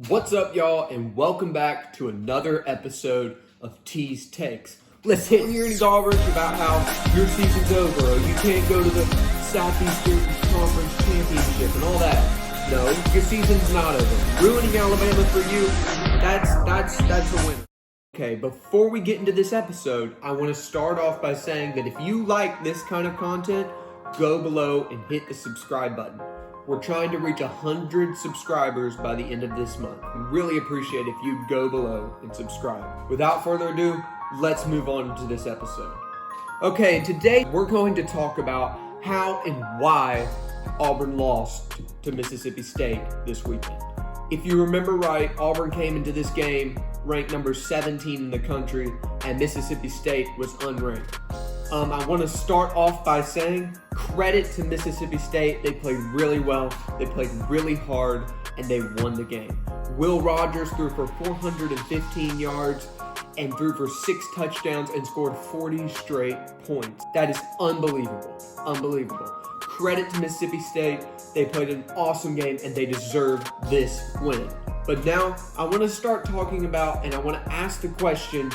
What's up, y'all, and welcome back to another episode of T's Takes. Let's hit here in Auburn about how your season's over, or you can't go to the Southeastern Conference Championship and all that. No, your season's not over. Ruining Alabama for you, that's a win. Okay, before we get into this episode, I want to start off by saying that if you like this kind of content, go below and hit the subscribe button. We're trying to reach 100 subscribers by the end of this month. We really appreciate if you'd go below and subscribe. Without further ado, let's move on to this episode. Okay, today we're going to talk about how and why Auburn lost to Mississippi State this weekend. If you remember right, Auburn came into this game ranked number 17 in the country, and Mississippi State was unranked. I want to start off by saying credit to Mississippi State. They played really well, they played really hard, and they won the game. Will Rogers threw for 415 yards and threw for 6 touchdowns and scored 40 straight points. That is unbelievable. Unbelievable. Credit to Mississippi State. They played an awesome game, and they deserve this win. But now I want to start talking about, and I want to ask the question,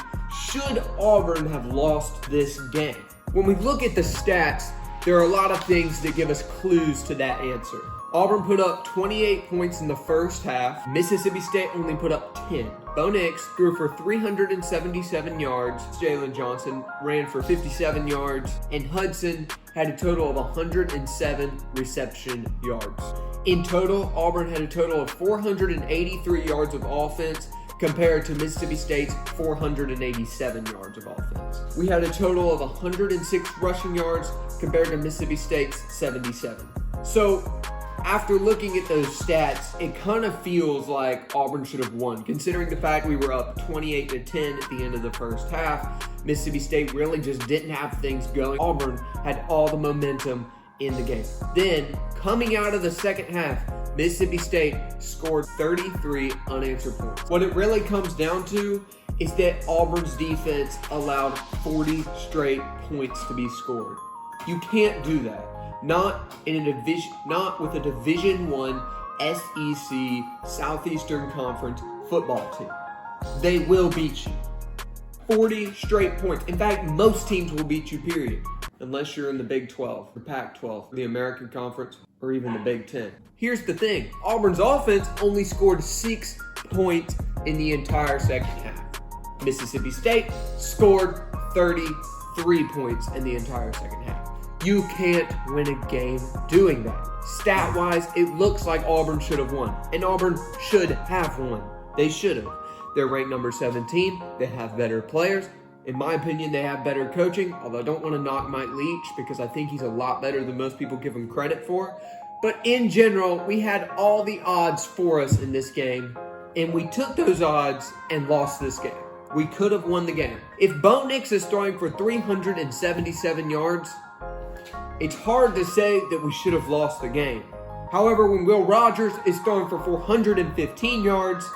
should Auburn have lost this game? When we look at the stats, there are a lot of things that give us clues to that answer. Auburn put up 28 points in the first half. Mississippi State only put up 10. Bo Nix threw for 377 yards. Jalen Johnson ran for 57 yards. And Hudson had a total of 107 reception yards. In total, Auburn had a total of 483 yards of offense compared to Mississippi State's 487 yards of offense. We had a total of 106 rushing yards compared to Mississippi State's 77. So, after looking at those stats, it kind of feels like Auburn should have won, considering the fact we were up 28-10 at the end of the first half. Mississippi State really just didn't have things going. Auburn had all the momentum in the game. Then, coming out of the second half, Mississippi State scored 33 unanswered points. What it really comes down to is that Auburn's defense allowed 40 straight points to be scored. You can't do that. Not with a Division I SEC Southeastern Conference football team. They will beat you. 40 straight points. In fact, most teams will beat you, period. Unless you're in the Big 12, the Pac-12, the American Conference, or even the Big 10. Here's the thing. Auburn's offense only scored 6 points in the entire second half. Mississippi State scored 33 points in the entire second half. You can't win a game doing that. Stat-wise, it looks like Auburn should have won. And Auburn should have won. They should have. They're ranked number 17. They have better players. In my opinion, they have better coaching, although I don't want to knock Mike Leach because I think he's a lot better than most people give him credit for. But in general, we had all the odds for us in this game, and we took those odds and lost this game. We could have won the game. If Bo Nix is throwing for 377 yards, it's hard to say that we should have lost the game. However, when Will Rogers is throwing for 415 yards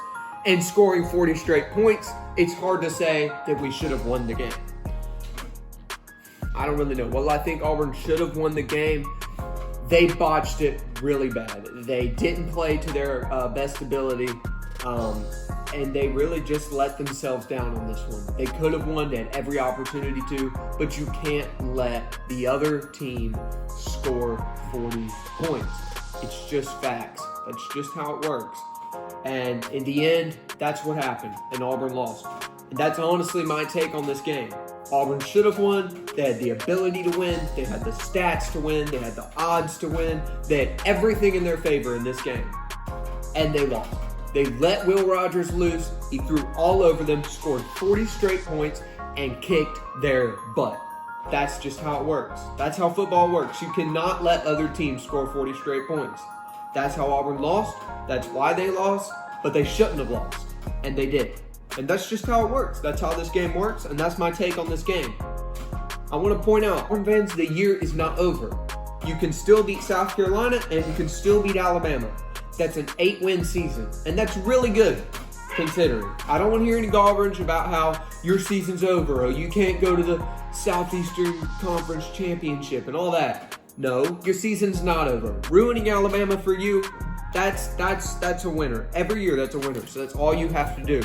and scoring 40 straight points, it's hard to say that we should have won the game. I don't really know. Well, I think Auburn should have won the game. They botched it really bad. They didn't play to their best ability, and they really just let themselves down on this one. They could have won. They had every opportunity to, but you can't let the other team score 40 points. It's just facts. That's just how it works. And in the end, that's what happened, and Auburn lost. And that's honestly my take on this game. Auburn should have won. They had the ability to win. They had the stats to win. They had the odds to win. They had everything in their favor in this game. And they lost. They let Will Rogers loose. He threw all over them, scored 40 straight points, and kicked their butt. That's just how it works. That's how football works. You cannot let other teams score 40 straight points. That's how Auburn lost. That's why they lost. But they shouldn't have lost. And they did. And that's just how it works. That's how this game works. And that's my take on this game. I want to point out, Auburn fans, the year is not over. You can still beat South Carolina and you can still beat Alabama. That's an 8-win season. And that's really good, considering. I don't want to hear any garbage about how your season's over or you can't go to the Southeastern Conference Championship and all that. No, your season's not over. Ruining Alabama for you, that's a winner. Every year, that's a winner. So that's all you have to do.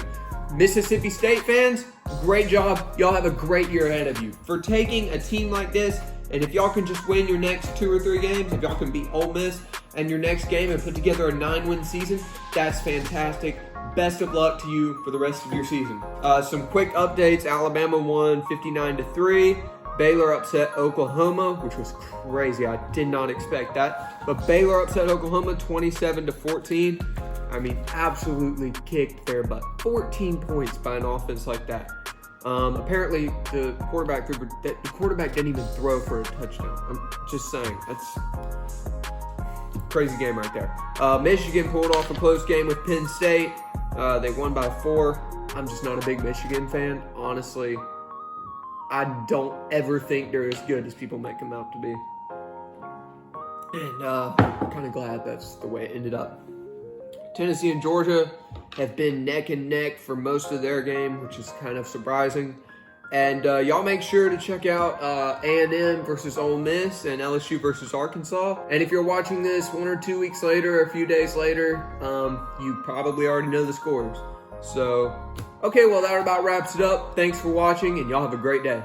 Mississippi State fans, great job. Y'all have a great year ahead of you for taking a team like this. And if y'all can just win your next 2 or 3 games, if y'all can beat Ole Miss and your next game and put together a 9-win season, that's fantastic. Best of luck to you for the rest of your season. Some quick updates. Alabama won 59-3. Baylor upset Oklahoma, which was crazy. I did not expect that. But Baylor upset Oklahoma 27-14. I mean, absolutely kicked their butt. 14 points by an offense like that. Apparently, the quarterback didn't even throw for a touchdown. I'm just saying. That's a crazy game right there. Michigan pulled off a close game with Penn State. They won by 4. I'm just not a big Michigan fan. Honestly, I don't ever think they're as good as people make them out to be. And I'm kind of glad that's the way it ended up. Tennessee and Georgia have been neck and neck for most of their game, which is kind of surprising. And y'all make sure to check out A&M versus Ole Miss and LSU versus Arkansas. And if you're watching this 1 or 2 weeks later, or a few days later, you probably already know the scores. So, okay, well, that about wraps it up. Thanks for watching, and y'all have a great day.